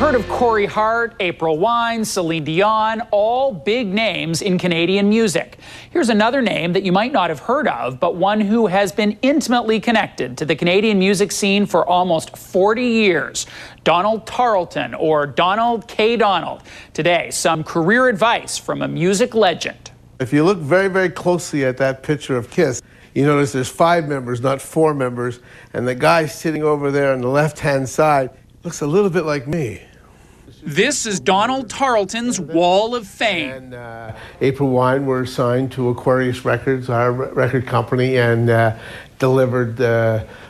heard of Corey Hart, April Wine, Celine Dion, all big names in Canadian music. Here's another name that you might not have heard of, but one who has been intimately connected to the Canadian music scene for almost 40 years. Donald Tarleton, or Donald K. Donald. Today, some career advice from a music legend. If you look very, very closely at that picture of Kiss, you notice there's 5 members, not 4 members, and the guy sitting over there on the left-hand side looks a little bit like me. This is Donald Tarleton's Wall of Fame. And April Wine were signed to Aquarius Records, our record company, and delivered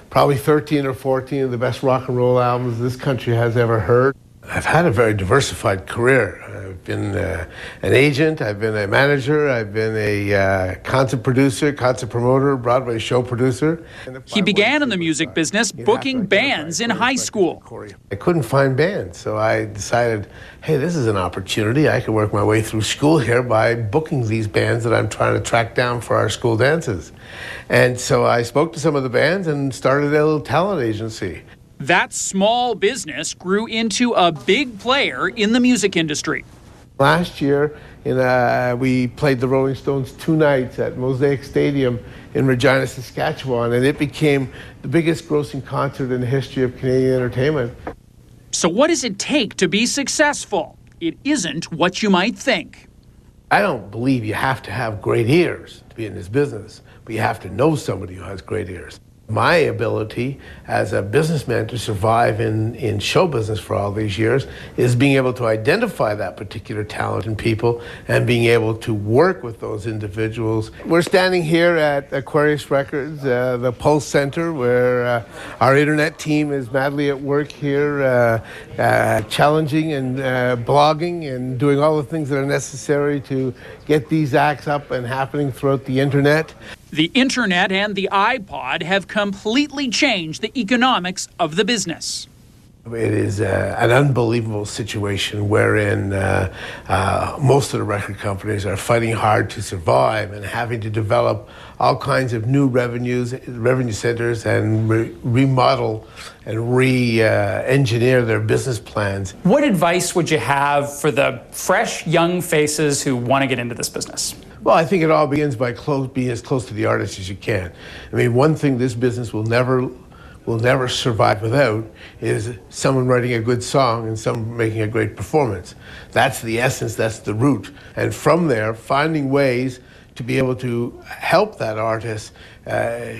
probably 13 or 14 of the best rock and roll albums this country has ever heard. I've had a very diversified career. I've been an agent, I've been a manager, I've been a concert producer, concert promoter, Broadway show producer. He began in the music business booking bands in high school. I couldn't find bands, so I decided, hey, this is an opportunity. I can work my way through school here by booking these bands that I'm trying to track down for our school dances. And so I spoke to some of the bands and started a little talent agency. That small business grew into a big player in the music industry. Last year, we played the Rolling Stones 2 nights at Mosaic Stadium in Regina, Saskatchewan, and it became the biggest grossing concert in the history of Canadian entertainment. So what does it take to be successful? It isn't what you might think. I don't believe you have to have great ears to be in this business, but you have to know somebody who has great ears. My ability as a businessman to survive in show business for all these years is being able to identify that particular talent in people and being able to work with those individuals. We're standing here at Aquarius Records, the Pulse Center, where our internet team is madly at work here, challenging and blogging and doing all the things that are necessary to get these acts up and happening throughout the internet. The internet and the iPod have completely changed the economics of the business. It is an unbelievable situation wherein most of the record companies are fighting hard to survive and having to develop all kinds of new revenue centers and remodel and re-engineer their business plans. What advice would you have for the fresh, young faces who want to get into this business? Well, I think it all begins by being as close to the artist as you can. I mean, one thing this business will never survive without is someone writing a good song and someone making a great performance. That's the essence, that's the root. And from there, finding ways to be able to help that artist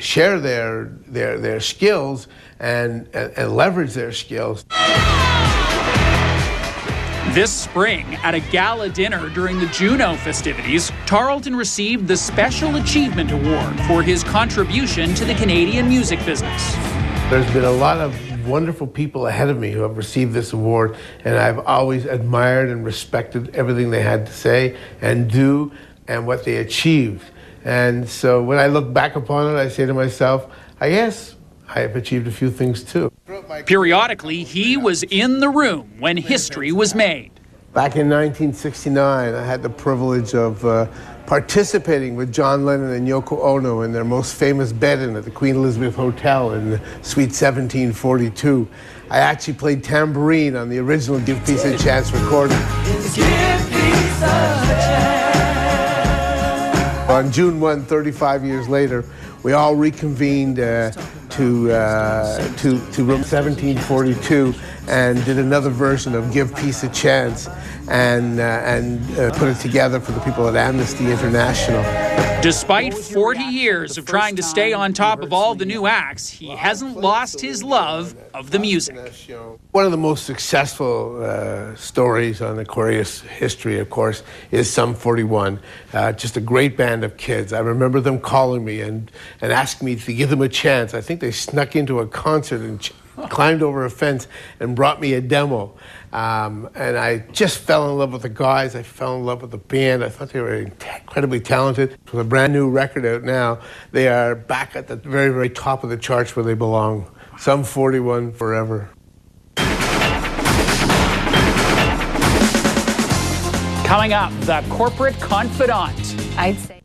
share their skills and leverage their skills. This spring, at a gala dinner during the Juno festivities, Tarleton received the Special Achievement Award for his contribution to the Canadian music business. There's been a lot of wonderful people ahead of me who have received this award, and I've always admired and respected everything they had to say and do and what they achieved. And so when I look back upon it, I say to myself, I guess I have achieved a few things too. Periodically, he was in the room when history was made. Back in 1969, I had the privilege of participating with John Lennon and Yoko Ono in their most famous bed-in at the Queen Elizabeth Hotel in Suite 1742. I actually played tambourine on the original Give Peace a Chance recording. On June 1, 35 years later, we all reconvened to room 1742 and did another version of Give Peace a Chance and put it together for the people at Amnesty International. Despite 40 years of trying to stay on top of all the new acts, he hasn't lost his love of the music. One of the most successful stories on Aquarius history, of course, is Sum 41. Just a great band of kids. I remember them calling me and asking me to give them a chance. I think they snuck into a concert and climbed over a fence and brought me a demo. And I just fell in love with the guys. I fell in love with the band. I thought they were incredibly talented. With a brand new record out now, they are back at the very, very top of the charts where they belong. Sum 41 forever. Coming up, the corporate confidant. I'd say.